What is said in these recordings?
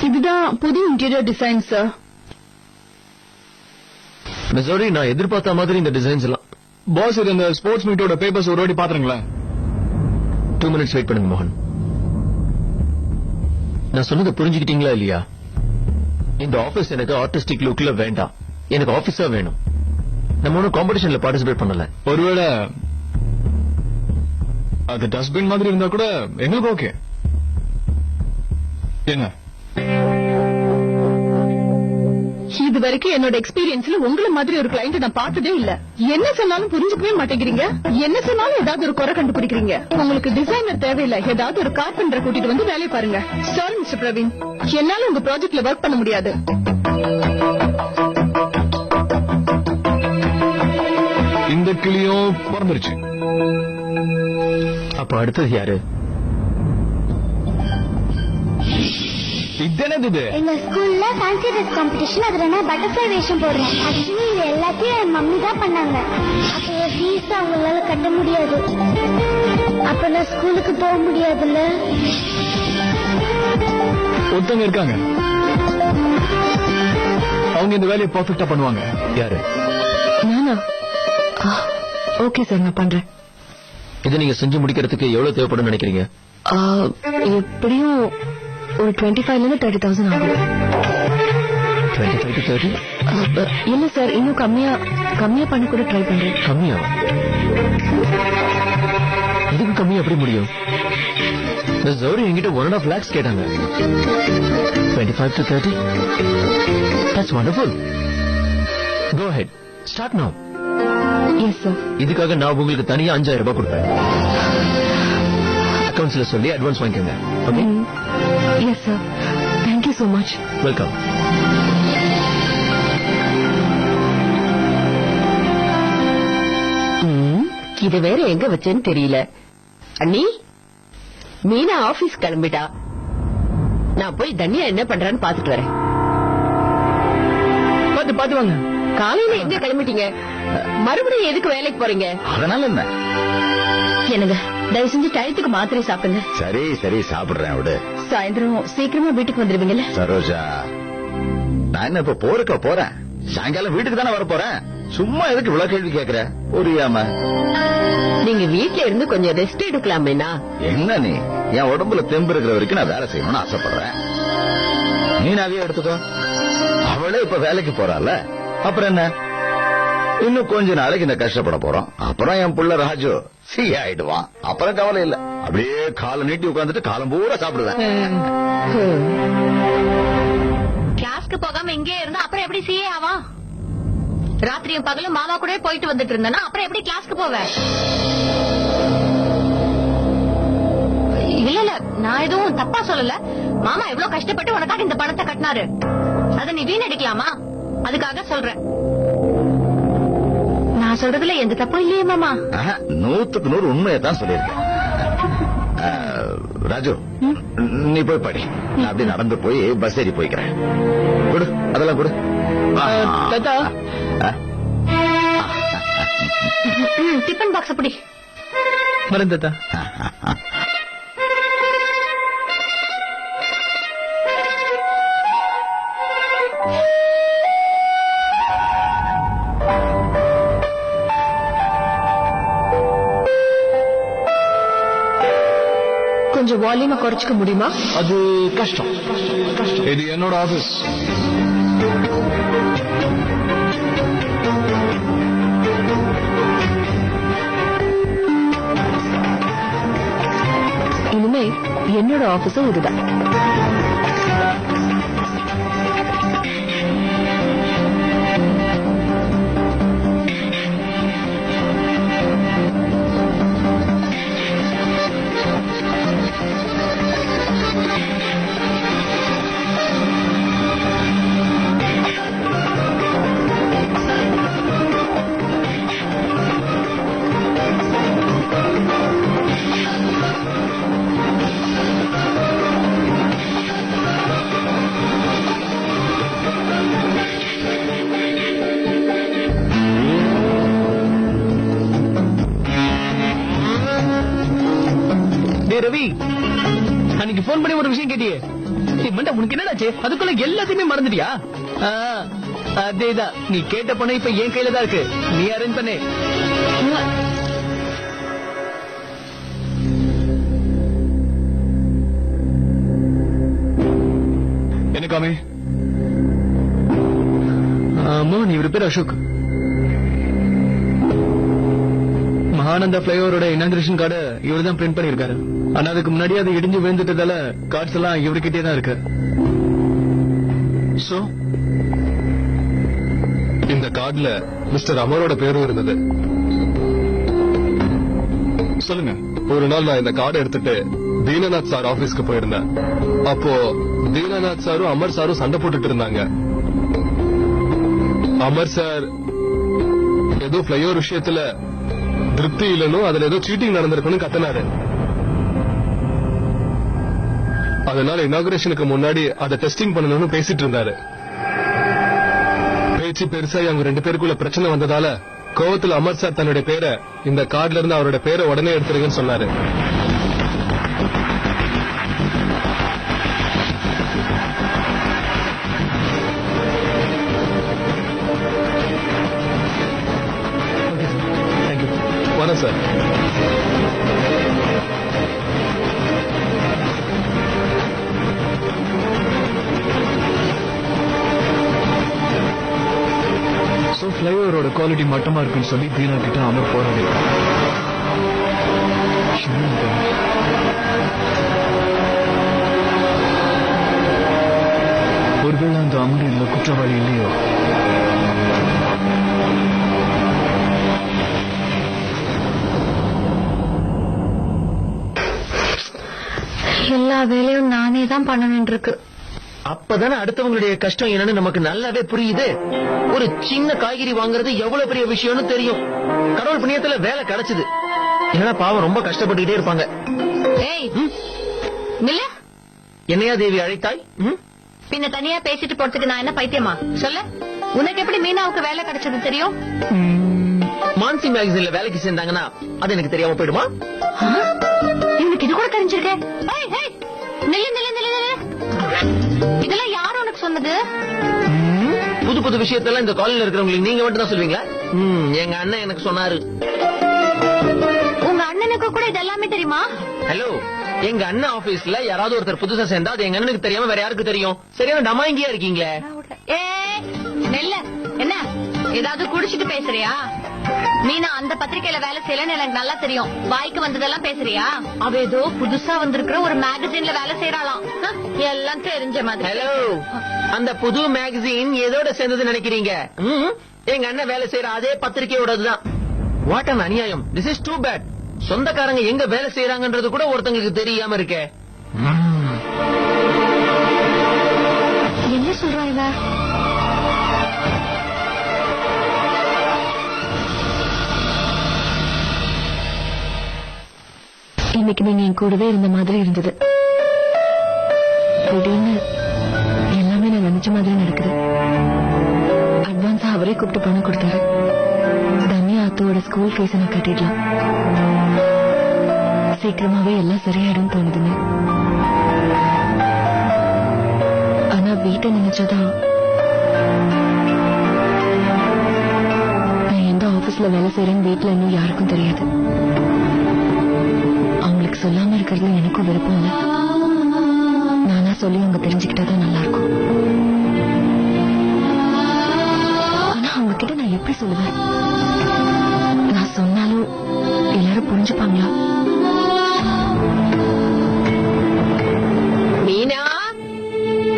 இதுதான் புது interior design sir. Missouri, நான் எதிர்பார்த்த மாதிரி இந்த டிசைன்ஸ் எல்லாம். பாஸ், இது இந்த ஸ்போர்ட்ஸ் மீட்டோட பேப்பர்ஸ் ஒரு வாட்டி பாத்துருங்களேன். 2 minutes வெயிட் பண்ணுங்க மோகன். நான் சொன்னதை புரிஞ்சுக்கிட்டீங்களா இல்லையா? இந்த ஆபீஸ் எனக்கு ஆர்டிஸ்டிக் லுக்ல வேண்டாம். எனக்கு ஆபீஸா வேணும். நம்ம ஒன்னும் காம்படிஷன்ல பார்ட்டிசிபேட் பண்ணல. ஒருவேளை அது டஸ்ட்பின் மாதிரி இருந்தா கூட எங்களுக்கு ஓகே. என்ன இது வரைக்கும் என்னோட எக்ஸ்பீரியன்ஸ்ல உங்களை மாதிரி ஒரு கிளைண்ட் நான் பார்த்ததே இல்ல. என்ன சொன்னாலும் புரிஞ்சுக்கவே மாட்டேங்கிறீங்க. என்ன சொன்னாலும் ஏதாவது ஒரு குறை கண்டுபிடிக்கிறீங்க. உங்களுக்கு டிசைனர் தேவையில்லை, ஏதாவது ஒரு கார்பெண்டரை கூட்டிட்டு வந்து வேலையை பாருங்க. சாரி மிஸ்டர் பிரவீன், என்னால உங்க ப்ராஜெக்ட்ல ஒர்க் பண்ண முடியாது. இந்த கிளியும் பிறந்துருச்சு. அப்ப அடுத்தது யாரு? இதென்னது? எங்க ஸ்கூல்ல ஃபேன்சி ட்ரெஸ் காம்படிஷன், அதுல நான் பட்டர்ஃப்ளை வேஷம் போடுறேன். ஆக்சுவலி இது எல்லாத்தையும் என் மம்மி தான் பண்ணாங்க. அப்ப என் ஃபீஸ் அவங்களால கட்ட முடியாது. அப்ப நான் ஸ்கூலுக்கு போக முடியாதுல்ல. ஒருத்தவங்க இருக்காங்க, அவங்க இந்த வேலையை பர்ஃபெக்ட்டா பண்ணுவாங்க. யாரு? நானா? ஓகே சார், நான் பண்றேன். இதை நீங்க செஞ்சு முடிக்கிறதுக்கு எவ்வளவு தேவைப்படும் நினைக்கிறீங்க? எப்படியும் ஒரு 25,000 to 30,000 ஆகும். 25 to 30? இல்ல சார், இன்னும் கம்மியா பண்ண கூட ட்ரை பண்றேன். கம்மியா? இதுக்கு கம்மியா எப்படி முடியும்? ஜோரி என்கிட்ட 1.5 lakhs கேட்டாங்க. 25 to 30? That's wonderful. Go ahead. Start now. Yes sir. இதுக்காக நான் உங்களுக்கு தனியா 5,000 ரூபாய் கொடுப்பேன். அக்கவுண்ட்ஸ்ல சொல்லி அட்வான்ஸ் வாங்கிக்கோங்க. Okay? Yes sir. Thank you so much. Welcome. இத வேற எங்க வச்சேன்னு தெரியல. அண்ணி, மீனா ஆபீஸ் கிளம்பிட்டா. நான் போய் தனியா என்ன பண்றான்னு பாத்துட்டு வரேன். பாத்து வாங்க. காலையில எங்க கிளம்பிட்டீங்க? மறுபடியும் எதுக்கு வேலைக்கு போறீங்க? அதனால என்ன? என்னங்க, தயவு செஞ்சு டயத்துக்கு மாத்திரை சாப்பிடுங்க. சரி சரி சாப்பிடுறேன். விடு. சாயந்தரம் சீக்கிரமா வீட்டுக்கு வந்துருவீங்கல்ல? சரோஜா, நான் என்ன இப்ப போருக்க போறேன். சாயங்காலம் வீட்டுக்கு தானே வர போறேன். சும்மா எதுக்கு இவ்வளவு கேள்வி கேக்குற? புரியாம. நீங்க வீட்டுல இருந்து கொஞ்சம் ரெஸ்ட் எடுக்கலாமேனா? என்ன நீ என் உடம்புல தெம்பு இருக்கிற வரைக்கும் நான் வேலை செய்யணும்னு ஆசைப்படுறேன். நீ நகைய எடுத்துக்கோ. அவளே இப்ப வேலைக்கு போறாள். அப்புறம் என்ன, இன்னும் கொஞ்ச நாளைக்கு இந்த கஷ்டப்பட போறோம். அப்புறம் என் புள்ள ராஜு சி ஆயிடுவான். அப்புறம் கவலை இல்ல. அப்படியே காலை நீட்டி உட்கார்ந்துட்டு காலம் பூரா சாப்பிடுவேன். கிளாஸ்க்கு போகாம இங்கே இருந்தா அப்புறம் எப்படி சிஏ ஆவா? ராத்திரியும் பகலும் மாமா கூட போயிட்டு வந்துட்டு இருந்தேன்னா அப்புறம் எப்படி கிளாஸ்க்கு போவேன்? இல்ல இல்ல, நான் எதுவும் தப்பா சொல்லல. மாமா எவ்வளவு கஷ்டப்பட்டு உனக்காக இந்த பணத்தை கட்டினாரு. அதை நீ வீணடிக்கலாமா? அதுக்காக சொல்றேன். நான் சொல்றதுல எந்த தப்பும் இல்லையே மாமா. 100க்கு 100 உண்மையை தான் சொல்லியிருக்கேன். ராஜு, நீ போய் படி. நான் அப்படி நடந்து போய் பஸ் ஏறி போய்க்கிறேன். கொடு, அதெல்லாம் கொடு. தாத்தா, டிஃபன் பாக்ஸ் அப்படி வரேன் தாத்தா. கொஞ்சம் வால்யூமை குறைச்சிக்க முடியுமா? அது கஷ்டம். இது என்னோட ஆபீஸ். இனிமே என்னோட ஆபீஸும் இதுதான். ரவி, அன்னைக்கு போன் பண்ணி ஒரு விஷயம் கேட்டியே, மண்டா உனக்கு என்னடாச்சு? அதுக்குள்ள எல்லாத்தையுமே மறந்துட்டியா? அதேதான், நீ கேட்ட பணம் இப்ப என் கையில தான் இருக்கு. நீ அரேஞ்ச் பண்ணு. என்ன காமி? மோகன், இவரு பேர் அசோக். மகானந்தா பிளைஓவரோட இனாகிரேஷன் கார்டு இவர் தான் பிரிண்ட் பண்ணிருக்காரு. ஆனா அதுக்கு முன்னாடி அது இடிஞ்சு விழுந்துட்டதால கார்ட்ஸ் எல்லாம் இவர்கிட்டே தான் இருக்கு. சோ இந்த கார்டுல மிஸ்டர் அமரோட பேரும் இருந்தது. சொல்லுங்க. ஒரு நாள் நான் இந்த கார்டு எடுத்துட்டு தீனநாத் சார் ஆபீஸ்க்கு போயிருந்தேன். அப்போ தீனநாத் சாரும் அமர் சாரும் சண்டை போட்டுட்டு இருந்தாங்க. அமர் சார் ஏதோ பிளைஓவர் விஷயத்துல திருப்தி இல்லனும் அதுல ஏதோ சீட்டிங் நடந்திருக்குன்னு கத்தினாரு. அதனால இனாகுரேஷனுக்கு முன்னாடி அதை டெஸ்டிங் பண்ணணும்னு பேசிட்டு இருந்தாரு. பேச்சு பெருசாகி அவங்க 2 பேருக்குள்ள பிரச்சனை வந்ததால கோவத்துல அமர் சார் தன்னுடைய பேரை இந்த கார்டுல இருந்து அவரோட பேரை உடனே எடுத்துருங்கன்னு சொன்னாரு. வரேன் சார். சோ பிளைஓவரோட குவாலிட்டி மட்டமா இருக்குன்னு சொல்லி தீனா கிட்ட அமர் போராடி. ஒருவேளை அந்த அமர் இல்ல குற்றவாளி இல்லையோ? எல்லா வேலையும் நானே தான் பண்ணணும் இருக்கு. அப்பதானே அடுத்தவங்களுடைய கஷ்டம் என்னன்னு நமக்கு நல்லாவே புரியுது. ஒரு சின்ன காய்கறி வாங்குறது எவ்வளவு பெரிய விஷயம்னு தெரியும். கடவுள் புண்ணியத்துல வேலை கிடைச்சது. ஏன்னா பாவம் ரொம்ப கஷ்டப்பட்டுக்கிட்டே இருப்பாங்க. ஏய் நில்ல. என்னையா தேவி அழைத்தாய்? பின்ன தனியா பேசிட்டு போறதுக்கு நான் என்ன பைத்தியமா? சொல்ல, உனக்கு எப்படி மீனாவுக்கு வேலை கிடைச்சது தெரியும்? மான்சி மேகசின்ல வேலைக்கு சேர்ந்தாங்கன்னா அது எனக்கு தெரியாம போயிடுமா? எனக்கு இது கூட தெரிஞ்சிருக்கேன். இதெல்லாம் யாரு உனக்கு சொன்னது? புது புது விஷயத்தெல்லாம் இந்த காலேஜ்ல இருக்கிறவங்களுக்கு நீங்க மட்டும் தான் சொல்லுவீங்களா? எங்க அண்ணன் எனக்கு சொன்னாரு. உங்க அண்ணனுக்கு கூட இது எல்லாமே தெரியுமா? ஹலோ, எங்க அண்ணன் ஆபீஸ்ல யாராவது ஒருத்தர் புதுசா சேர்ந்தா அது எங்க அண்ணனுக்கு தெரியாம வேற யாருக்கு தெரியும்? சரியான டமாங்கியா இருக்கீங்களே. நெல்ல என்ன ஏதாவது குடிச்சிட்டு பேசுறியா? மீனா அந்த பத்திரிக்கையில வேலை செய்யலன்னு எனக்கு நல்லா தெரியும். வாய்க்கு வந்ததெல்லாம் பேசுறியா? அவ ஏதோ புதுசா வந்திருக்கிற ஒரு மேகசின்ல வேலை செய்யறாளாம். எல்லாம் தெரிஞ்ச மாதிரி. ஹலோ, அந்த புது மேகசின் எதோட சேர்ந்தது நினைக்கிறீங்க? எங்க அண்ணன் வேலை செய்யற அதே பத்திரிகையோடதுதான். வாட் அன் அநியாயம். This is too bad. சொந்தக்காரங்க எங்க வேலை செய்யறாங்கன்றது கூட ஒருத்தங்களுக்கு தெரியாம இருக்கே. என்ன சொல்றாங்க? இன்னைக்கு நீங்க என் கூடவே இருந்த மாதிரி இருந்தது. திடீர்னு எல்லாமே நான் நினைச்ச மாதிரி நடக்குது. அட்வான்ஸா அவரே கூப்பிட்டு பணம் கொடுத்தாரு. தன்யா அத்தோட ஸ்கூல் ஃபீஸ் நான் கட்டிடலாம். சீக்கிரமாவே எல்லாம் சரியாயிடும் தோணுதுங்க. ஆனா வீட்டை நினைச்சதான் நான் எந்த ஆபீஸ்ல வேலை செய்யறேன்னு வீட்டுல இன்னும் யாருக்கும் தெரியாது. அவங்களுக்கு சொல்லாம இருக்கிறதுல எனக்கும் விருப்பம் இல்ல. நானா சொல்லி அவங்க தெரிஞ்சுக்கிட்டாதான் நல்லா இருக்கும். ஆனா அவங்க கிட்ட நான் எப்படி சொல்லுவேன்? நான் சொன்னாலும் எல்லாரும் புரிஞ்சுப்பாங்களா? மீனா,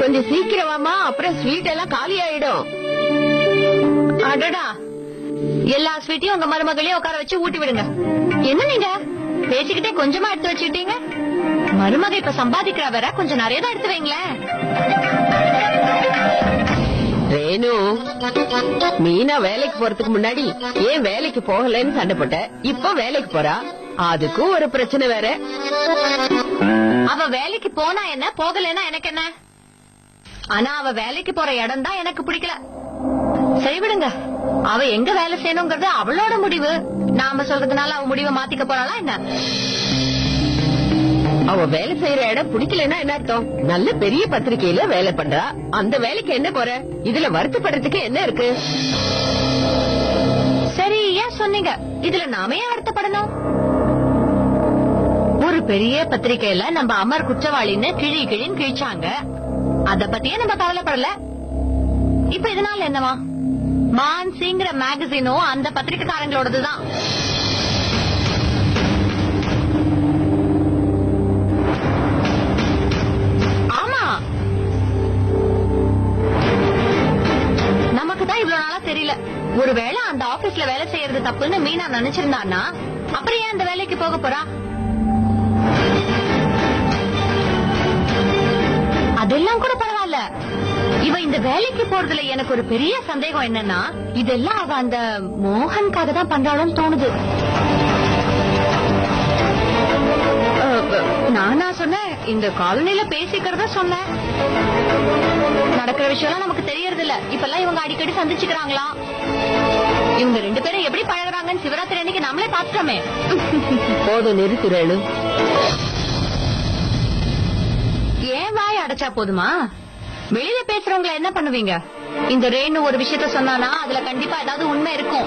கொஞ்சம் சீக்கிரமாமா, அப்புறம் ஸ்வீட் எல்லாம் காலி ஆயிடும். அடடா, எல்லா ஸ்வீட்டையும் உங்க மருமகளையும் உட்கார வச்சு ஊட்டி விடுங்க. என்ன நீங்க பேசிக்கிட்டே கொஞ்சமா எடுத்து வச்சுக்கிட்டீங்க? மருமக இப்ப சம்பாதிக்கிறா வேற, கொஞ்சம் நிறைய தான் எடுத்து வைங்களேன். ரேணு, மீனா வேலைக்கு போறதுக்கு முன்னாடி ஏன் வேலைக்கு போகலன்னு சண்டை போட்ட. இப்ப வேலைக்கு போறா, அதுக்கும் ஒரு பிரச்சனை வேற. அவ வேலைக்கு போனா என்ன, போகலன்னா எனக்கு என்ன? ஆனா அவ வேலைக்கு போற இடம் தான் எனக்கு பிடிக்கல. சரி விடுங்க, அவ எங்க வேலை செய்யணுங்கிறது அவளோட முடிவு. நாம சொல்றதுனால அவ முடிவை மாத்திக்க போறாளா என்ன? அவ வேலை செய்யற இடம் பிடிக்கலன்னா என்ன அர்த்தம்? நல்ல பெரிய பத்திரிகையில வேலை பண்றா, அந்த வேலைக்கு என்ன குறை? இதுல வருத்தப்படுறதுக்கு என்ன இருக்கு? சரி, ஏன் சொன்னீங்க? இதுல நாம ஏன் வருத்தப்படணும்? ஒரு பெரிய பத்திரிகையில நம்ம அமர் குற்றவாளின்னு கிழின்னு கிழிச்சாங்க. அத பத்தியே நம்ம கவலைப்படல. இப்ப இதனால என்னவா? மான்சிங்கிற மேகசினும் அந்த பத்திரிகைக்காரங்களோடதுதான். ஆமா, நமக்கு தான் இவ்வளவு நாளா தெரியல. ஒருவேளை அந்த ஆபீஸ்ல வேலை செய்யறது தப்புன்னு மீனா நினைச்சிருந்தான்னா அப்புறம் ஏன் அந்த வேலைக்கு போக போறா? அதெல்லாம் கூட பரவாயில்ல. இவ இந்த வேலைக்கு போறதுல எனக்கு ஒரு பெரிய சந்தேகம் என்னன்னா, இதெல்லாம் அவ அந்த மோகனுக்காக தான் பண்றாளோன்னு தோணுது. நானா சொன்னேன், இந்த காலனில பேசிக்கிறத சொன்னேன். நடக்கிற விஷயம் நமக்கு தெரியறது இல்ல. இப்பெல்லாம் இவங்க அடிக்கடி சந்திச்சுக்கிறாங்களா? இவங்க 2 பேரும் எப்படி பழகுறாங்கன்னு சிவராத்திரி அன்னைக்கு நம்மளே பாத்துட்டோமே. போதும், நிறுத்துறேனு. ஏன் வாய் அடைச்சா போதுமா? வெளியில பேசுறவங்களை என்ன பண்ணுவீங்க? இந்த ரேணு ஒரு விஷயத்த சொன்னானா அதுல கண்டிப்பா ஏதாவது உண்மை இருக்கும்.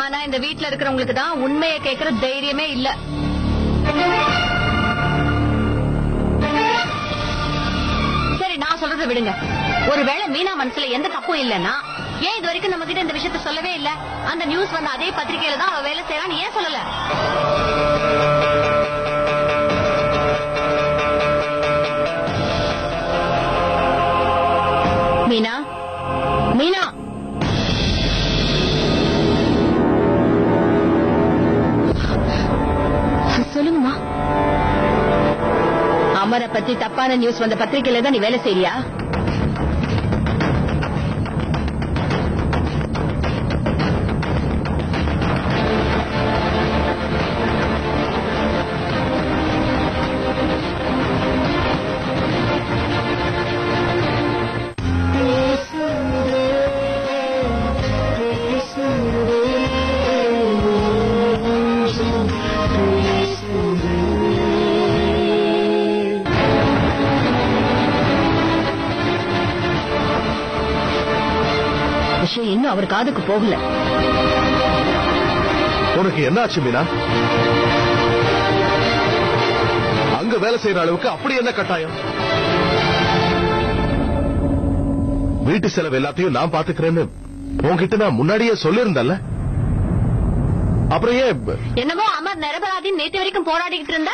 ஆனா இந்த வீட்டுல இருக்கிறவங்களுக்கு தான் உண்மையை கேட்கற தைரியமே இல்ல. சரி, நான் சொல்றதை விடுங்க. ஒருவேளை மீனா மனசுல எந்த தப்பும் இல்லன்னா ஏன் இது வரைக்கும் நம்ம கிட்ட இந்த விஷயத்த சொல்லவே இல்ல? அந்த நியூஸ் வந்த அதே பத்திரிகையில தான் அவ வேலை செய்யறான்னு ஏன் சொல்லல? மீனா, மீனா, சொல்லுங்கம்மா. அமரை பத்தி தப்பான நியூஸ் வந்த பத்திரிகையில தான் நீ வேலை செய்யறியா? விஷயம் இன்னும் அவர் காதுக்கு போகல. உனக்கு என்ன ஆச்சு மீனா? அங்க வேலை செய்யற அளவுக்கு அப்படி என்ன கட்டாயம்? வீட்டு செலவு எல்லாத்தையும் நான் பாத்துக்கிறேன்னு உன்கிட்ட நான் முன்னாடியே சொல்லியிருந்தேன்ல. அப்புறம் ஏன்? என்னமோ அமர் நிரபராதி நேத்து வரைக்கும் போராடிக்கிட்டு இருந்த.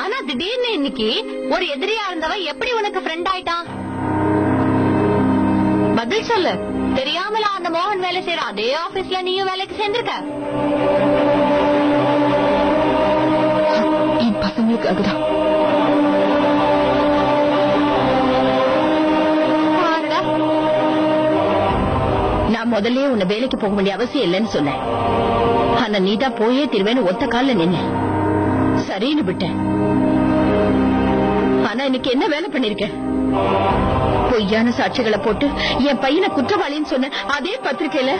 ஆனா திடீர்னு இன்னைக்கு ஒரு எதிரியா இருந்தவ எப்படி உனக்கு ஃப்ரெண்ட் ஆயிட்டான்? பதில் சொல்லு. தெரியாமல அந்த மோகன் வேலை செய்யற அதே ஆபீஸ்ல நீயும் வேலைக்கு சேர்ந்திருக்க? என் பசங்களுக்காக தான். நான் முதல்ல உன்னை வேலைக்கு போக வேண்டிய அவசியம் இல்லைன்னு சொன்னேன். ஆனா நீதான் போயே திருவேன்னு ஒத்த கால்ல நின்ன. சரின்னு விட்டேன். ஆனா இன்னைக்கு என்ன வேலை பண்ணிருக்க? பொய்யான சாட்சிகளை போட்டு என் பையனை குற்றவாளின்னு சொன்ன அதே பத்திரிகையில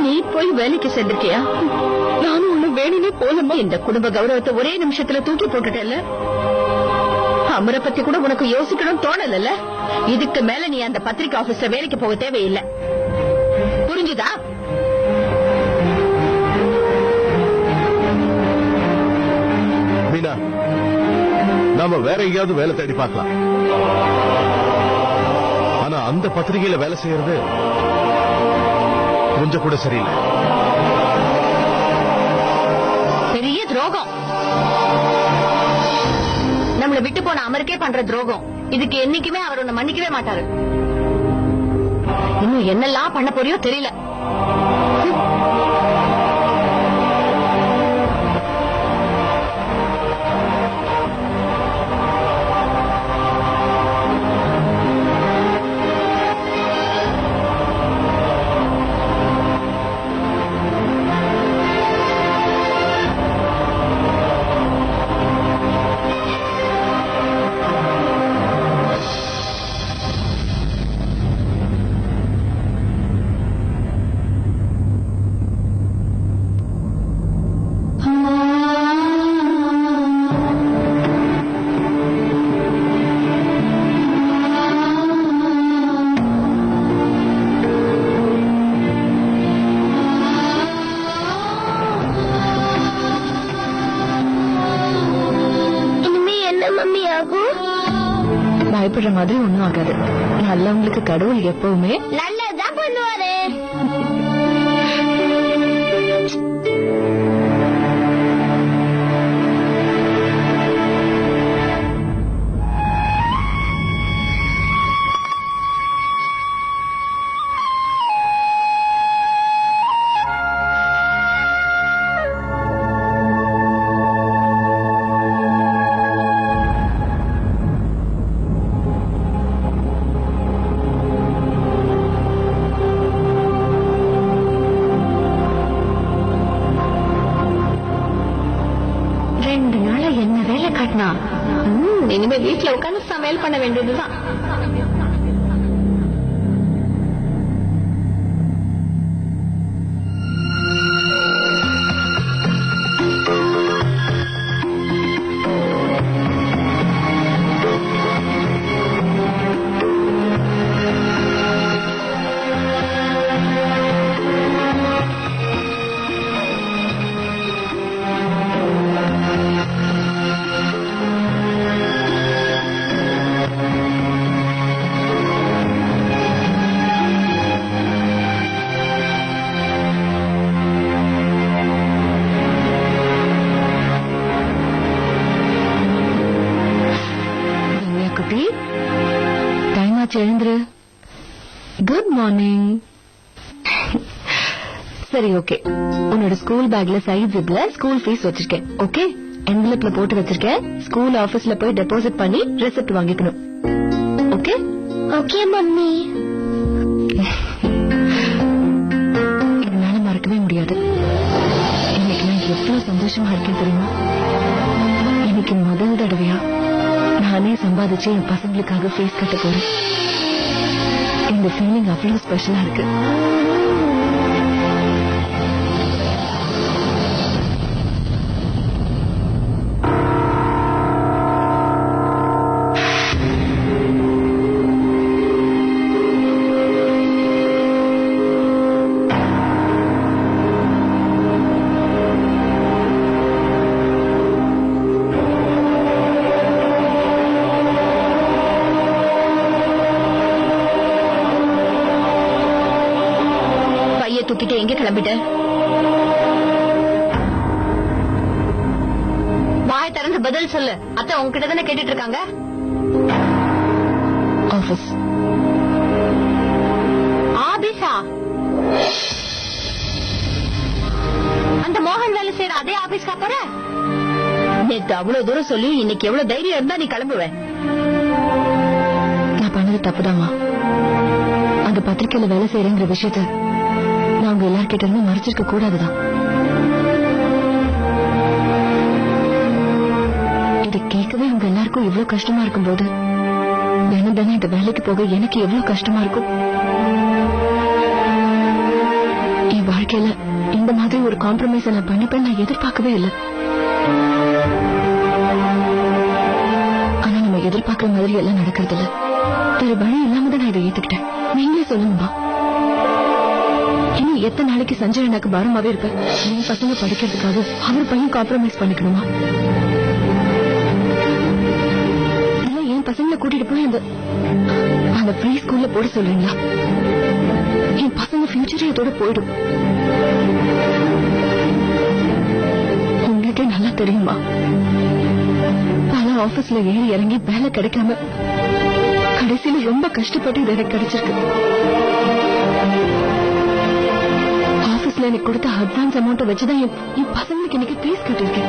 நீ போய் வேலைக்கு சேர்ந்திருக்கியா? நானும் ஒண்ணு வேணும்னே போலமா. இந்த குடும்ப கௌரவத்தை ஒரே நிமிஷத்துல தூக்கி போட்டுட்டல. அமரை பத்தி கூட உனக்கு யோசிக்கணும் தோணல. இதுக்கு மேல நீ அந்த பத்திரிகை ஆபீஸ்ல வேலைக்கு போக தேவையில்லை. புரிஞ்சுதா? மீனா, நாம வேற எங்கேயாவது வேலை தேடி பார்க்கலாம். ஆனா அந்த பத்திரிகையில வேலை செய்யறது கொஞ்சம் கூட சரியில்லை. பெரிய துரோகம். நம்மள விட்டு போன அமருக்கே பண்ற துரோகம். இதுக்கு என்னைக்குமே அவர் உன்னை மன்னிக்கவே மாட்டாரு. இன்னும் என்னெல்லாம் பண்ண போறியோ தெரியல. பயப்படுற மாதிரி ஒண்ணும் ஆகாது. நல்லவங்களுக்கு கடவுள் எப்பவுமே நல்லதுதான் பண்ணுவாரு. என்ன வேலை காட்டினா இனிமே வீட்டுல உட்காந்து சமையல் பண்ண வேண்டியதுதான். எழுந்துரு. Good morning. சரி, ஓகே. உன்னோட ஸ்கூல் பேக்ல சைட் ஜிப்ல ஸ்கூல் ஃபீஸ் வச்சிருக்கேன். ஓகே, என்வலப்ல போட்டு வச்சிருக்கேன். ஸ்கூல் ஆபீஸ்ல போய் டெபாசிட் பண்ணி ரெசிப்ட் வாங்கிக்கணும். ஓகே? Okay mummy. என்னால மறக்கவே முடியாது. இன்னைக்கு நான் எவ்வளவு சந்தோஷமா இருக்கேன் தெரியுமா? இன்னைக்கு முதல் தடவையா நானே சம்பாதிச்சு என் பசங்களுக்காக ஃபீஸ் கட்ட போறேன். இந்த ஃபீலிங் அவ்வளவு ஸ்பெஷலா இருக்கு. தூக்கிட்டு எங்க கிளம்பிட்ட? வாய் திறந்து பதில் சொல்லு. அத்தை உங்ககிட்ட தானே கேட்டுட்டு இருக்காங்க. ஆபீஸ். ஆபீஸா? அந்த மோகன் வேலை செய்யற அதே ஆபீஸ்க்கா போற? நேத்து அவ்வளவு தூரம் சொல்லி இன்னைக்கு எவ்வளவு தைரியம் இருந்தா நீ கிளம்புவேன்? நான் பண்ணது தப்புதாமா. அந்த பத்திரிக்கையில வேலை செய்யறேங்கிற விஷயத்த நான் உங்க எல்லார்கிட்ட இருந்து மறைச்சிருக்க கூடாதுதான். இதை கேட்கவே உங்க எல்லாருக்கும் இவ்வளவு கஷ்டமா இருக்கும் போது தினம் தினம் இந்த வேலைக்கு போக எனக்கு எவ்வளவு கஷ்டமா இருக்கும். என் வாழ்க்கையில இந்த மாதிரி ஒரு காம்ப்ரமைஸ நான் பண்ணிப்பேன் நான் எதிர்பார்க்கவே இல்லை. ஆனா நம்ம எதிர்பார்க்கிற மாதிரி எல்லாம் நடக்கிறது இல்ல. வேற வழி இல்லாம தான் நான் இதை ஏத்துக்கிட்டேன். நீங்களே சொல்லுங்கப்பா, இன்னும் எத்தனை நாளைக்கு சஞ்சய் எனக்கு பாரமாவே இருப்பேன்? என் பசங்க படிக்கிறதுக்காக அவர் பையன் காம்ப்ரமைஸ் பண்ணிக்கணுமா? இல்ல என் பசங்களை கூட்டிட்டு போய் அந்த ப்ரீ ஸ்கூல்ல போட சொல்றீங்களா? என் பசங்க ஃபியூச்சரே இதோட போயிடும். உங்களுக்கே நல்லா தெரியுமா, பல ஆபீஸ்ல ஏறி இறங்கி வேலை கிடைக்காம கடைசியில ரொம்ப கஷ்டப்பட்டு இது எனக்கு கிடைச்சிருக்கு. எனக்கு கொடுத்த அட்வான்ஸ் அமௌண்ட் வச்சுதான் என் பசங்களுக்கு இன்னைக்கு ஃபீஸ் கட்டிருக்கேன்.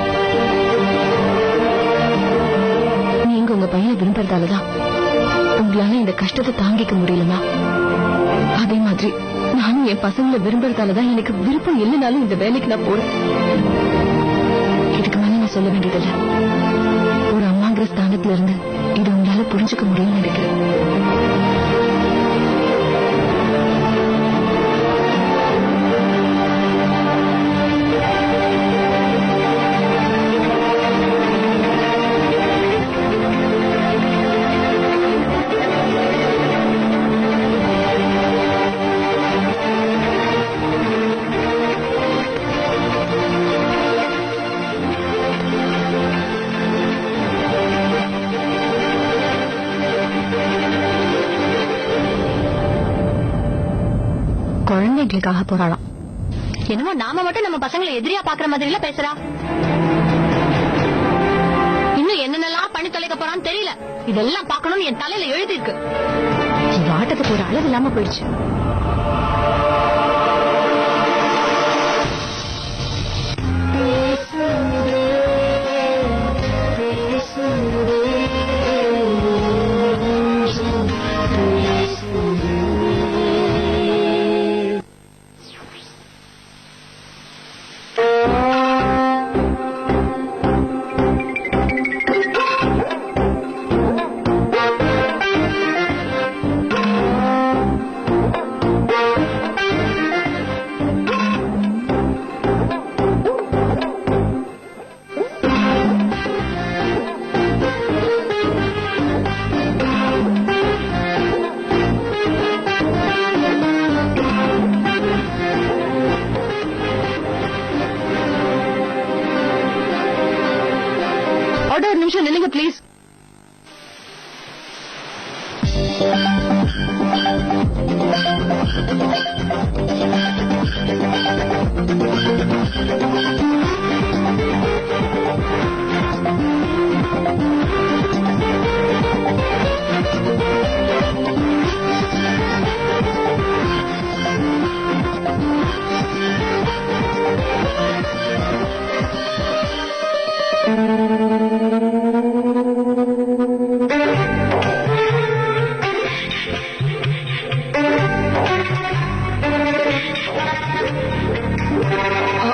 நீங்க உங்க பையனை விரும்புறதாலதான் உங்களால இந்த கஷ்டத்தை தாங்கிக்க முடியலமா? அதே மாதிரி நானும் என் பசங்களை விரும்புறதாலதான் எனக்கு விருப்பம் இல்லைனாலும் இந்த வேலைக்கு நான் போறேன். இதுக்கு மேல நான் சொல்ல வேண்டியதில்லை. ஒரு அம்மாங்கிற ஸ்தானத்துல இருந்து இது உங்களால புரிஞ்சுக்க முடியும்னு நினைக்கிறேன். எங்களுக்காக போராடலாம். என்னமோ நாம மட்டும் நம்ம பசங்களை எதிரியா பாக்குற மாதிரி எல்லாம் பேசுறா. இன்னும் என்னென்னலாம் பண்ணி தொலைக்க போறான்னு தெரியல. இதெல்லாம் பாக்கணும்னு என் தலையில எழுதி இருக்கு. இந்த ஆட்டத்துக்கு ஒரு அளவு இல்லாம போயிடுச்சு. ஒரு நிமிஷம் நில்லுங்க ப்ளீஸ்.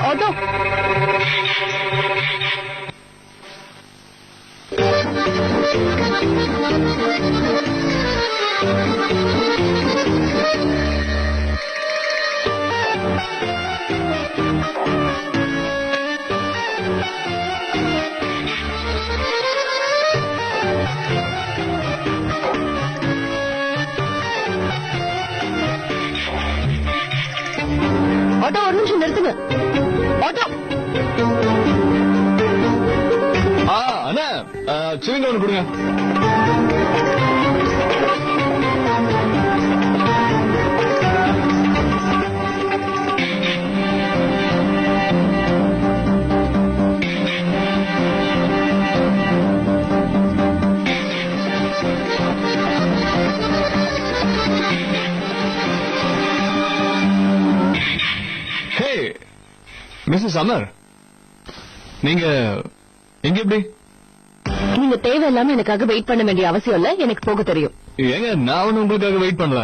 ஆட்டோ ஆட்டோ ஒரு நிமிஷம் நிறுத்துங்க. ஆட்டோ அண்ணா சிவங்க ஒண்ணு கொடுங்க. ஹே மிஸ்ஸஸ் அமர், நீங்க எங்க எப்படி? நீங்க தேவையில்லாம எனக்காக வெயிட் பண்ண வேண்டிய அவசியம் இல்ல. எனக்கு போக தெரியும். ஏங்க நான் ஒண்ணு உங்களுக்காக வெயிட் பண்ணல.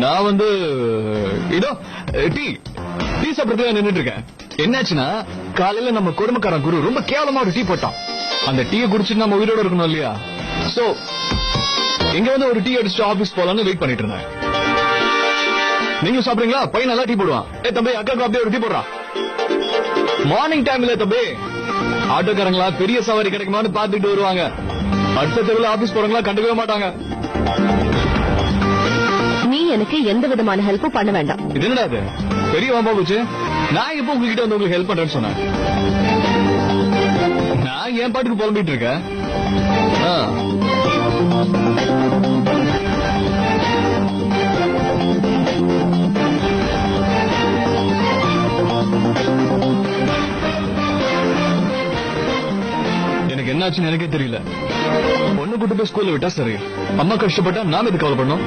நான் வந்து இதோ டீ சாப்பிடறதுக்கு நின்னுட்டு இருக்கேன். என்னாச்சுன்னா காலையில நம்ம கொடுமைக்காரன் குரு ரொம்ப கேவலமா ஒரு டீ போட்டான். அந்த டீயை குடிச்சிட்டு நம்ம உயிரோட இருக்கணும் இல்லையா? சோ இங்க வந்து ஒரு டீ அடிச்சுட்டு ஆபீஸ் போலான்னு வெயிட் பண்ணிட்டு இருந்தேன். நீங்க சாப்பிடுறீங்களா? பையன் நல்லா டீ போடுவான். தம்பி அக்காக்கு அப்படியே ஒரு டீ போடுறான். மார்னிங் டைம் இல்ல தம்பி. ஆட்டோக்காரங்களா பெரிய சவாரி கிடைக்குமான்னு பாத்துட்டு வருவாங்க. அடுத்த தெருவில் ஆபீஸ் போறவங்களா கண்டுக்கவே மாட்டாங்க. நீ எனக்கு எந்த விதமான ஹெல்ப்பும் பண்ண வேண்டாம். இது என்னடா இது பெரிய வம்பா போச்சு? நான் எப்ப உங்ககிட்ட வந்து உங்களுக்கு ஹெல்ப் பண்றேன்னு சொன்னேன்? நான் என் பாட்டுக்கு புலம்பிட்டு இருக்கேன். எனக்கு என்னாச்சுன்னு எனக்கே தெரியல. பொண்ணு கூட்டு போய் ஸ்கூல்ல விட்டா சரி, அம்மா கஷ்டப்பட்டா நாம இது கவலை பண்ணோம்.